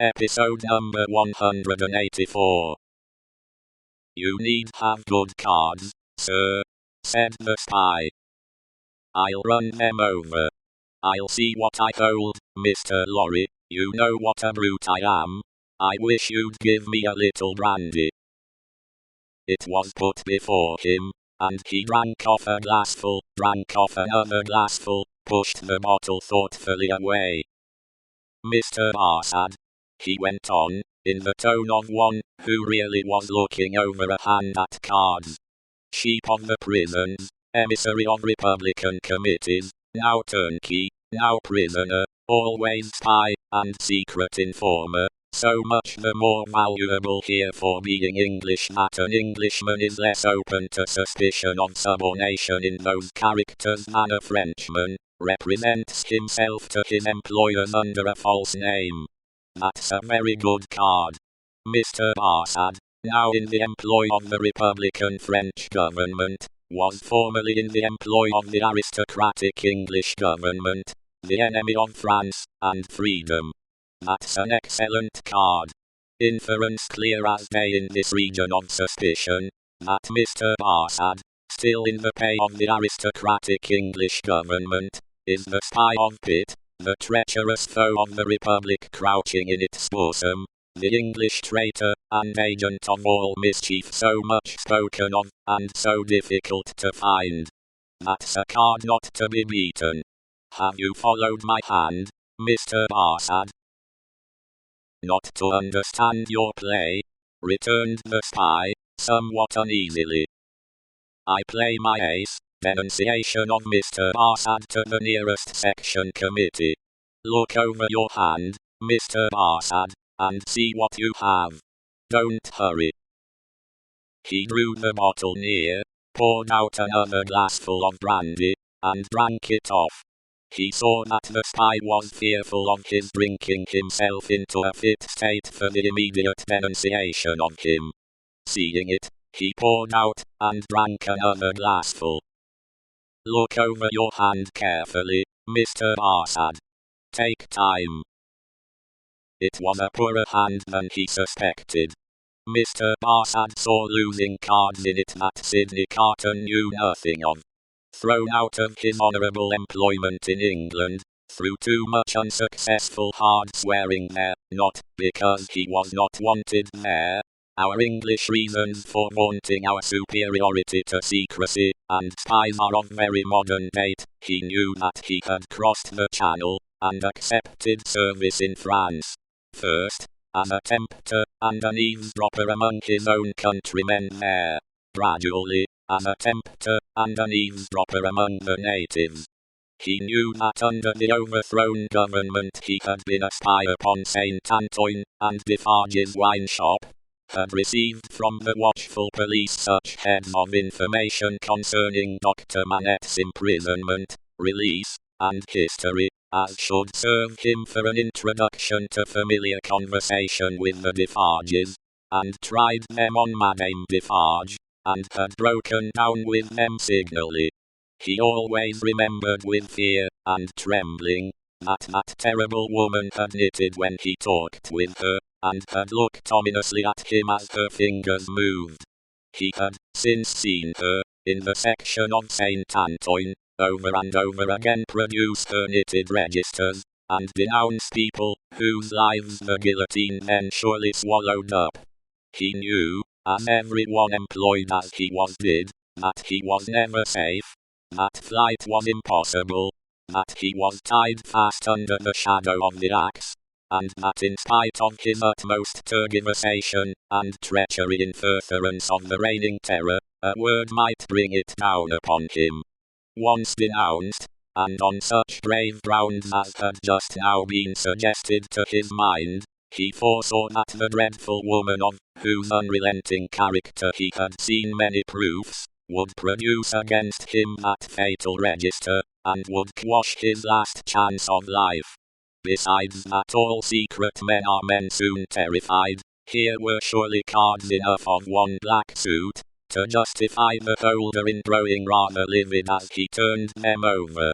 Episode number 184. "You need have good cards, sir," said the spy. "I'll run them over. I'll see what I hold, Mr. Lorry. You know what a brute I am. I wish you'd give me a little brandy." It was put before him, and he drank off a glassful, drank off another glassful, pushed the bottle thoughtfully away. "Mr. Barsad," he went on, in the tone of one who really was looking over a hand at cards. "Sheep of the prisons, emissary of Republican committees, now turnkey, now prisoner, always spy, and secret informer, so much the more valuable here for being English that an Englishman is less open to suspicion of subornation in those characters than a Frenchman represents himself to his employers under a false name. That's a very good card. Mr. Barsad, now in the employ of the Republican French government, was formerly in the employ of the aristocratic English government, the enemy of France and freedom. That's an excellent card. Inference clear as day in this region of suspicion, that Mr. Barsad, still in the pay of the aristocratic English government, is the spy of Pitt, the treacherous foe of the Republic crouching in its bosom, the English traitor and agent of all mischief so much spoken of, and so difficult to find. That's a card not to be beaten. Have you followed my hand, Mr. Barsad?" "Not to understand your play," returned the spy, somewhat uneasily. "I play my ace, denunciation of Mr. Barsad to the nearest section committee. Look over your hand, Mr. Barsad, and see what you have. Don't hurry." He drew the bottle near, poured out another glassful of brandy, and drank it off. He saw that the spy was fearful of his drinking himself into a fit state for the immediate denunciation of him. Seeing it, he poured out, and drank another glassful. "Look over your hand carefully, Mr. Barsad. Take time." It was a poorer hand than he suspected. Mr. Barsad saw losing cards in it that Sidney Carton knew nothing of. Thrown out of his honourable employment in England, through too much unsuccessful hard swearing there, not because he was not wanted there. Our English reasons for vaunting our superiority to secrecy and spies are of very modern date. He knew that he had crossed the Channel, and accepted service in France. First, as a tempter and an eavesdropper among his own countrymen there. Gradually, as a tempter and an eavesdropper among the natives. He knew that under the overthrown government he had been a spy upon St. Antoine and Defarge's wine shop, had received from the watchful police such heads of information concerning Dr. Manette's imprisonment, release, and history, as should serve him for an introduction to familiar conversation with the Defarges, and tried them on Madame Defarge, and had broken down with them signally. He always remembered with fear and trembling that terrible woman had knitted when he talked with her, and had looked ominously at him as her fingers moved. He had since seen her, in the section of St. Antoine, over and over again produce her knitted registers, and denounce people whose lives the guillotine then surely swallowed up. He knew, as every one employed as he was did, that he was never safe, that flight was impossible, that he was tied fast under the shadow of the axe, and that in spite of his utmost tergiversation and treachery in furtherance of the reigning terror, a word might bring it down upon him. Once denounced, and on such grave grounds as had just now been suggested to his mind, he foresaw that the dreadful woman of whose unrelenting character he had seen many proofs, would produce against him that fatal register, and would quash his last chance of life. Besides that all secret men are men soon terrified, here were surely cards enough of one black suit, to justify the holder in growing rather livid as he turned them over.